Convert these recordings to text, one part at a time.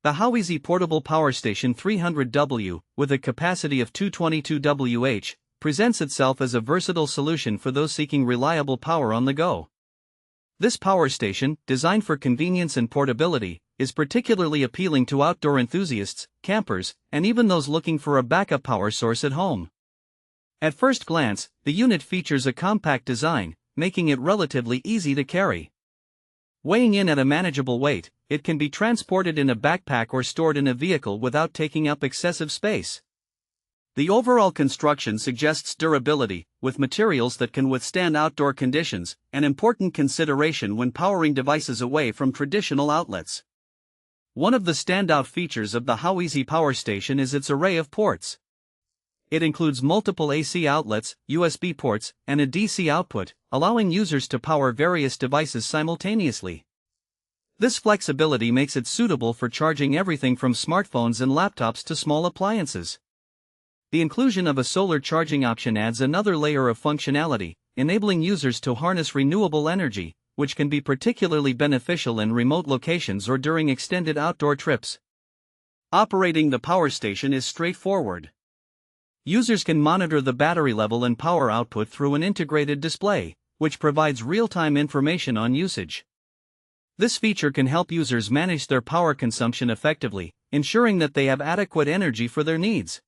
The HOWEASY Portable Power Station 300W, with a capacity of 222 Wh, presents itself as a versatile solution for those seeking reliable power on the go. This power station, designed for convenience and portability, is particularly appealing to outdoor enthusiasts, campers, and even those looking for a backup power source at home. At first glance, the unit features a compact design, making it relatively easy to carry. Weighing in at a manageable weight, it can be transported in a backpack or stored in a vehicle without taking up excessive space. The overall construction suggests durability, with materials that can withstand outdoor conditions, an important consideration when powering devices away from traditional outlets. One of the standout features of the HOWEASY Power Station is its array of ports. It includes multiple AC outlets, USB ports, and a DC output, allowing users to power various devices simultaneously. This flexibility makes it suitable for charging everything from smartphones and laptops to small appliances. The inclusion of a solar charging option adds another layer of functionality, enabling users to harness renewable energy, which can be particularly beneficial in remote locations or during extended outdoor trips. Operating the power station is straightforward. Users can monitor the battery level and power output through an integrated display, which provides real-time information on usage. This feature can help users manage their power consumption effectively, ensuring that they have adequate energy for their needs.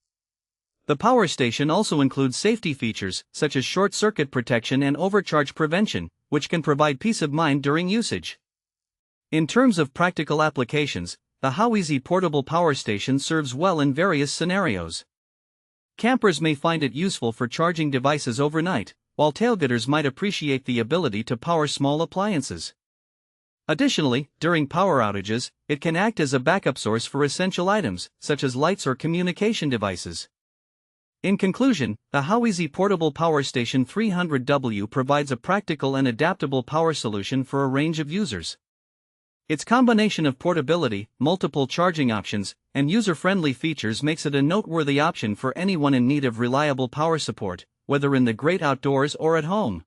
The power station also includes safety features, such as short-circuit protection and overcharge prevention, which can provide peace of mind during usage. In terms of practical applications, the HOWEASY Portable Power Station serves well in various scenarios. Campers may find it useful for charging devices overnight, while tailgaters might appreciate the ability to power small appliances. Additionally, during power outages, it can act as a backup source for essential items, such as lights or communication devices. In conclusion, the HOWEASY Portable Power Station 300W provides a practical and adaptable power solution for a range of users. Its combination of portability, multiple charging options, and user-friendly features makes it a noteworthy option for anyone in need of reliable power support, whether in the great outdoors or at home.